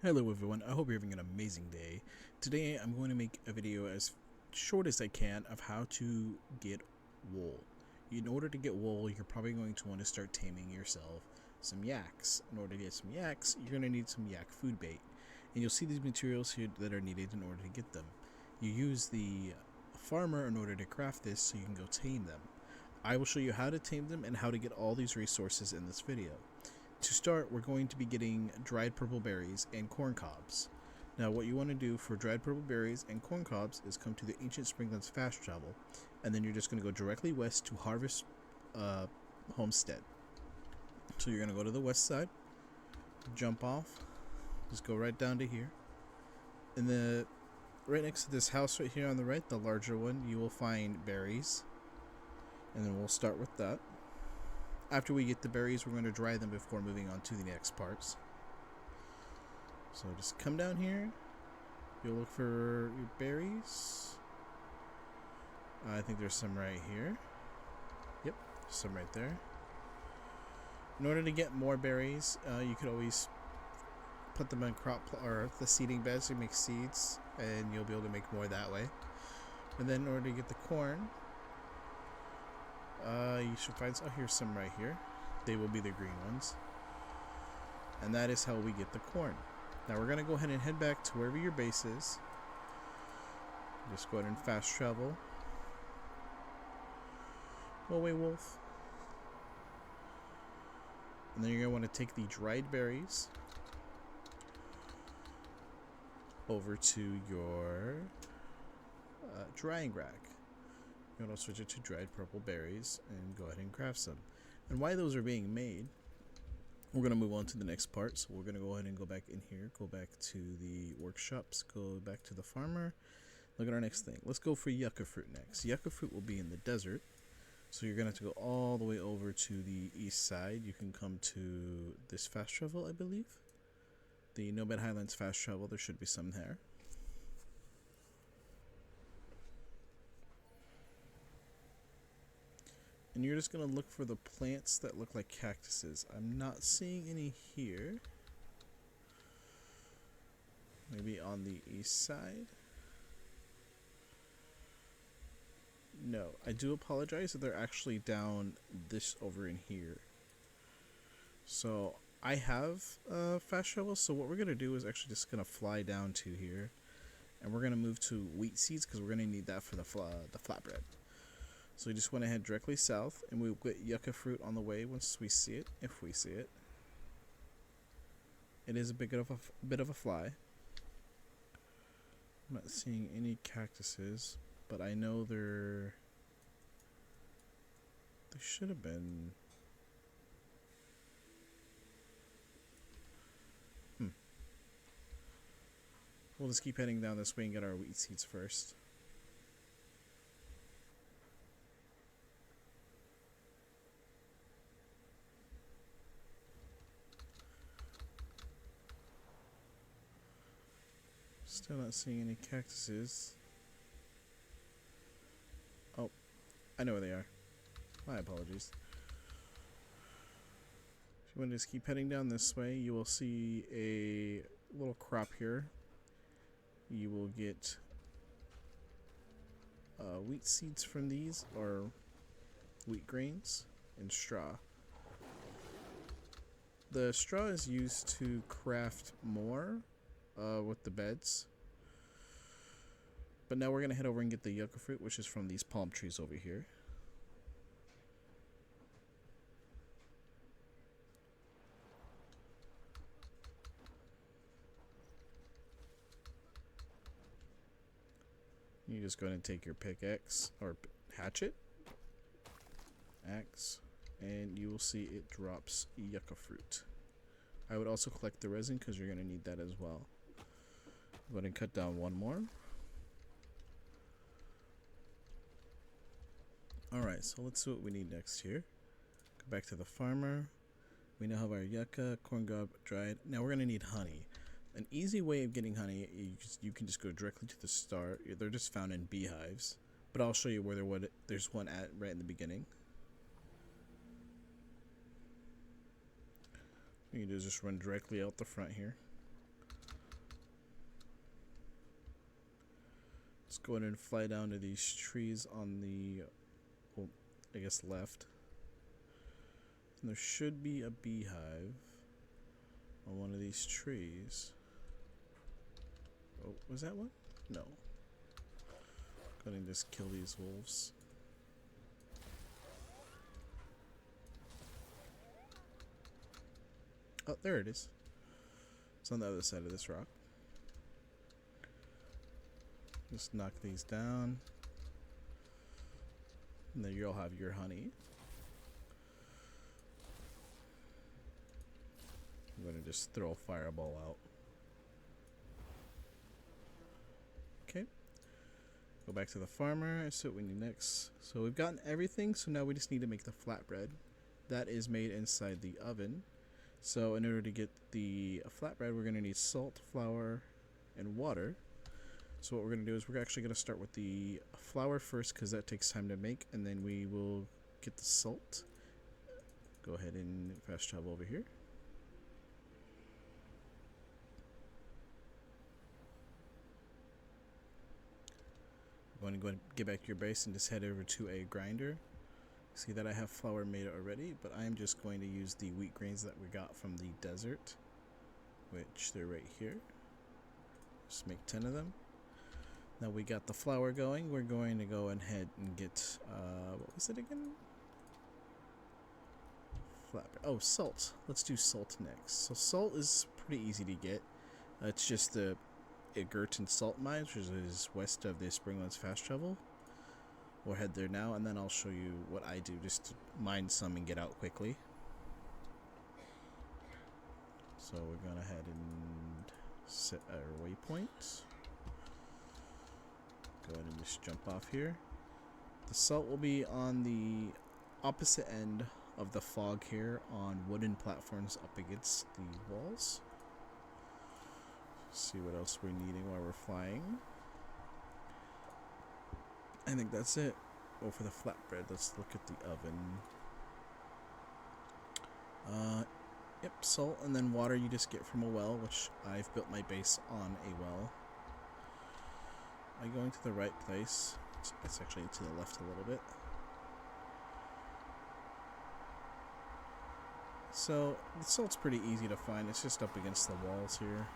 Hello everyone, I hope you're having an amazing day. Today I'm going to make a video as short as I can of how to get wool. In order to get wool, you're probably going to want to start taming yourself some yaks. In order to get some yaks, you're going to need some yak food bait. And you'll see these materials here that are needed in order to get them. You use the farmer in order to craft this so you can go tame them. I will show you how to tame them and how to get all these resources in this video. To start, we're going to be getting dried purple berries and corn cobs. Now, what you want to do for dried purple berries and corn cobs is come to the ancient Springlands fast travel, and then you're just going to go directly west to Harvest Homestead. So you're going to go to the west side, jump off, just go right down to here. In the right next to this house right here on the right, the larger one, you will find berries, and then we'll start with that. After we get the berries, we're going to dry them before moving on to the next parts. So just come down here. You'll look for your berries. I think there's some right here. Yep, some right there. In order to get more berries, you could always put them in crop or the seeding beds to make seeds, and you'll be able to make more that way. And then in order to get the corn, you should find. Oh, here's some right here. They will be the green ones, and that is how we get the corn. Now we're gonna go ahead and head back to wherever your base is. Just go ahead and fast travel. Go away, wolf. And then you're gonna want to take the dried berries over to your drying rack. You want to switch it to dried purple berries and go ahead and craft some. And while those are being made, we're going to move on to the next part. So we're going to go ahead and go back in here, go back to the workshops, go back to the farmer. Look at our next thing. Let's go for yucca fruit next. Yucca fruit will be in the desert. So you're going to have to go all the way over to the east side. You can come to this fast travel, I believe. The Nomad Highlands fast travel. There should be some there. And you're just going to look for the plants that look like cactuses. I'm not seeing any here. Maybe on the east side. No, I do apologize that they're actually down this over in here. So I have fast travel. So what we're going to do is actually just going to fly down to here. And we're going to move to wheat seeds because we're going to need that for the flatbread. So we just went ahead directly south, and we'll get yucca fruit on the way once we see it, if we see it. It is a bit of a fly. I'm not seeing any cactuses, but I know there should have been. We'll just keep heading down this way and get our wheat seeds first. Still not seeing any cactuses. Oh, I know where they are. My apologies. If you want to just keep heading down this way, you will see a little crop here. You will get wheat seeds from these, or wheat grains, and straw. The straw is used to craft more with the beds. But now we're going to head over and get the yucca fruit, which is from these palm trees over here. You just go ahead and take your pickaxe, or hatchet, axe, and you will see it drops yucca fruit. I would also collect the resin because you're going to need that as well. Go ahead and cut down one more. Alright, so let's see what we need next here. Go back to the farmer. We now have our yucca, corn cob dried. Now we're going to need honey. An easy way of getting honey, you can just go directly to the start. They're just found in beehives. But I'll show you where there's one at right in the beginning. What you can do is just run directly out the front here. Let's go ahead and fly down to these trees on the, well, I guess left. And there should be a beehive on one of these trees. Oh, was that one? No. Go ahead and just kill these wolves. Oh, there it is. It's on the other side of this rock. Just knock these down. And then you'll have your honey. I'm going to just throw a fireball out. Okay. Go back to the farmer and see what we need next. So we've gotten everything, so now we just need to make the flatbread. That is made inside the oven. So in order to get the flatbread, we're going to need salt, flour, and water. So what we're going to do is we're actually going to start with the flour first because that takes time to make, and then we will get the salt. Go ahead and fast travel over here. I'm going to go ahead and get back to your base and just head over to a grinder. See that I have flour made already, but I'm just going to use the wheat grains that we got from the desert, which they're right here. Just make 10 of them. Now we got the flour going, we're going to go ahead and get, what was it again? Flatbread. Oh, salt. Let's do salt next. So salt is pretty easy to get. It's just the Gerton salt mines, which is west of the Springlands fast travel. We'll head there now, and then I'll show you what I do just to mine some and get out quickly. So we're gonna head and set our waypoint. Go ahead and just jump off here. The salt will be on the opposite end of the fog here on wooden platforms up against the walls. See what else we're needing while we're flying. I think that's it. Oh, for the flatbread, let's look at the oven. Yep, salt and then water you just get from a well, which I've built my base on a well. Am I going to the right place? It's actually to the left a little bit. So, the salt's pretty easy to find. It's just up against the walls here.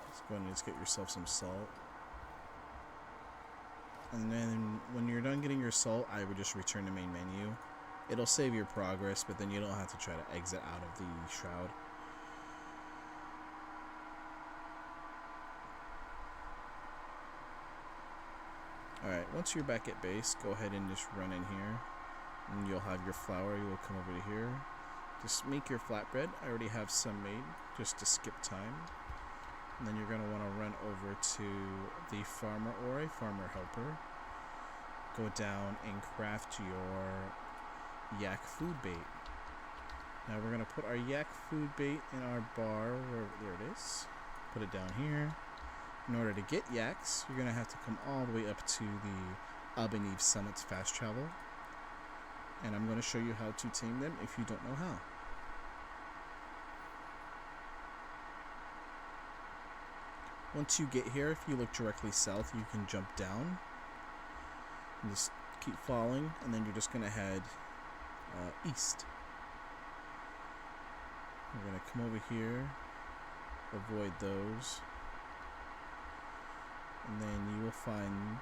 Let's go ahead and just get yourself some salt. And then when you're done getting your salt, I would just return to main menu. It'll save your progress, but then you don't have to try to exit out of the shroud. Alright, once you're back at base, go ahead and just run in here. And you'll have your flour, you will come over to here. Just make your flatbread. I already have some made, just to skip time. And then you're going to want to run over to the farmer or a farmer helper. Go down and craft your yak food bait. Now we're going to put our yak food bait in our bar. There it is. Put it down here. In order to get yaks, you're going to have to come all the way up to the Abaniv Summit's fast travel. And I'm going to show you how to tame them if you don't know how. Once you get here, if you look directly south, you can jump down and just keep following, and then you're just going to head east. We're going to come over here, avoid those, and then you will find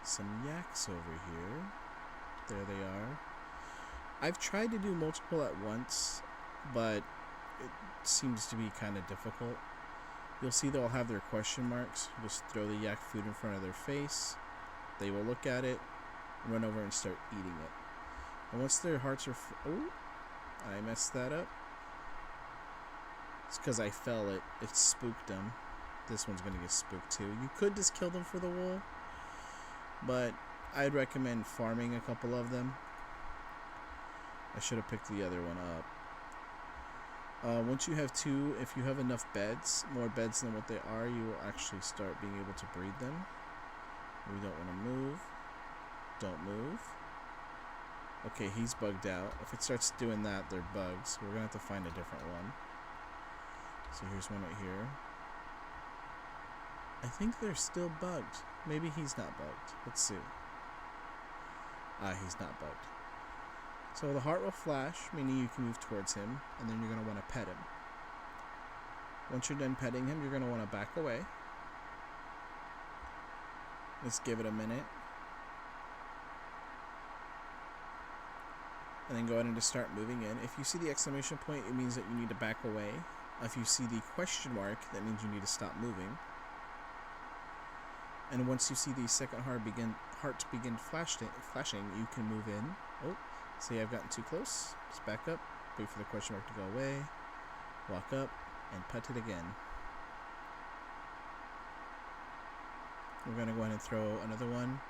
some yaks over here. There they are. I've tried to do multiple at once, but it seems to be kind of difficult. You'll see they'll have their question marks. Just throw the yak food in front of their face. They will look at it, run over and start eating it. And once their hearts are oh, I messed that up. It's because I fell it. It spooked them. This one's going to get spooked too. You could just kill them for the wool, but I'd recommend farming a couple of them. I should have picked the other one up. Once you have two, if you have enough beds, more beds than what they are, you will actually start being able to breed them. We don't want to move. Don't move. Okay, he's bugged out. If it starts doing that, they're bugs. So we're going to have to find a different one. So here's one right here. I think they're still bugged. Maybe he's not bugged. Let's see. He's not bugged. So the heart will flash, meaning you can move towards him, and then you're going to want to pet him. Once you're done petting him, you're going to want to back away. Let's give it a minute. And then go ahead and just start moving in. If you see the exclamation point, it means that you need to back away. If you see the question mark, that means you need to stop moving. And once you see the second heart begin flashing, you can move in. Oh, see, I've gotten too close. Just back up, wait for the question mark to go away, walk up, and pet it again. We're going to go ahead and throw another one.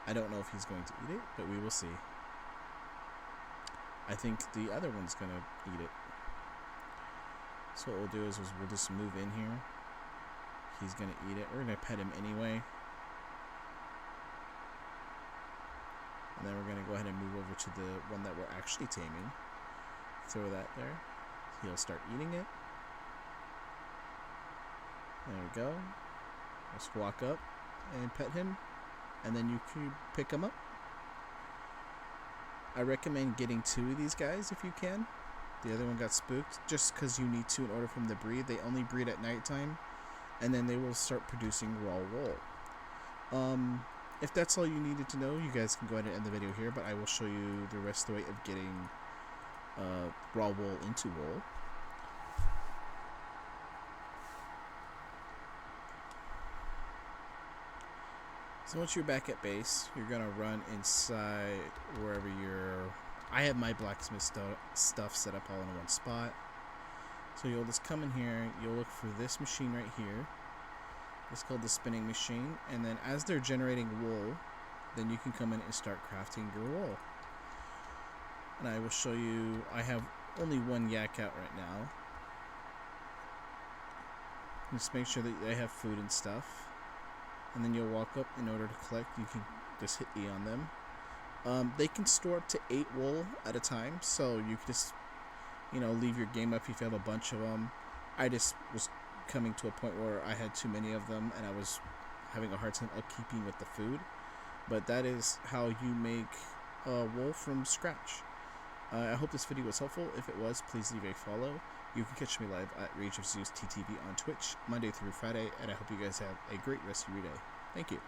I don't know if he's going to eat it, but we will see. I think the other one's going to eat it. So what we'll do is we'll just move in here. He's going to eat it. We're going to pet him anyway. And then we're going to go ahead and move over to the one that we're actually taming. Throw that there. He'll start eating it. There we go. Let's walk up and pet him. And then you can pick him up. I recommend getting 2 of these guys if you can. The other one got spooked just because you need to in order for them to breed. They only breed at nighttime, and then they will start producing raw wool. If that's all you needed to know, you guys can go ahead and end the video here, but I will show you the rest of the way of getting raw wool into wool. So once you're back at base, you're going to run inside wherever I have my blacksmith stuff set up all in one spot. So you'll just come in here, you'll look for this machine right here. It's called the spinning machine, and then as they're generating wool, then you can come in and start crafting your wool. And I will show you, I have only one yak out right now. Just make sure that they have food and stuff. And then you'll walk up in order to collect. You can just hit E on them. They can store up to 8 wool at a time, so you can just, leave your game up if you have a bunch of them. I just was coming to a point where I had too many of them, and I was having a hard time upkeeping with the food. But that is how you make wool from scratch. I hope this video was helpful. If it was, please leave a follow. You can catch me live at Rage of Zeus TTV on Twitch, Monday through Friday, and I hope you guys have a great rest of your day. Thank you.